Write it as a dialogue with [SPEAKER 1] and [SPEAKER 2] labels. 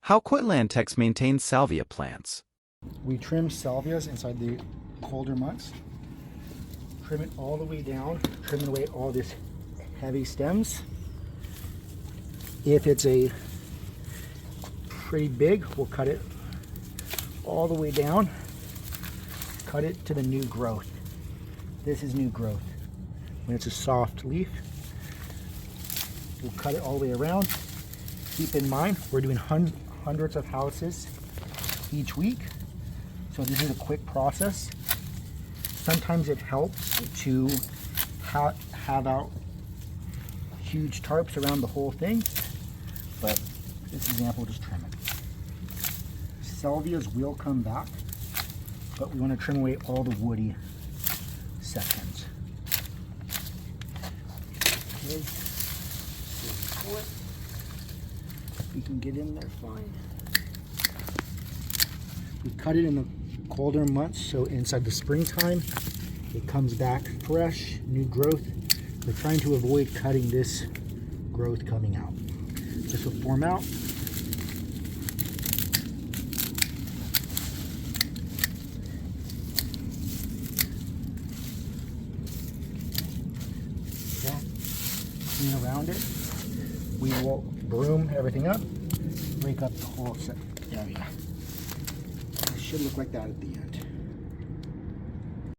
[SPEAKER 1] How Quitlantex maintains salvia plants.
[SPEAKER 2] We trim salvias inside the colder months. Trim it all the way down, trimming away all this heavy stems. If it's a pretty big, we'll cut it all the way down, cut it to the new growth. This is new growth. When it's a soft leaf, we'll cut it all the way around. Keep in mind, we're doing hundreds of houses each week, so this is a quick process. Sometimes it helps to have out huge tarps around the whole thing, but this example, just trim it. Salvias will come back, but we want to trim away all the woody sections. Okay. We can get in there fine. We cut it in the colder months, so inside the springtime it comes back fresh, new growth. We're trying to avoid cutting this growth coming out. This will form out. Okay. Clean around it. We will broom everything up, break up the whole set area. It should look like that at the end.